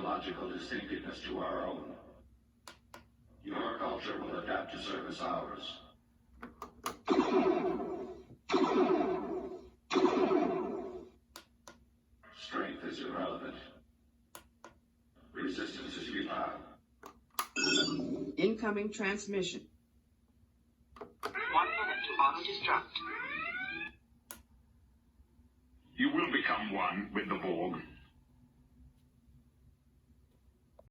biological distinctiveness to our own. Your culture will adapt to service ours. Strength is irrelevant. Resistance is futile. Incoming transmission. 1 minute to auto-destruct. You will become one with the Borg.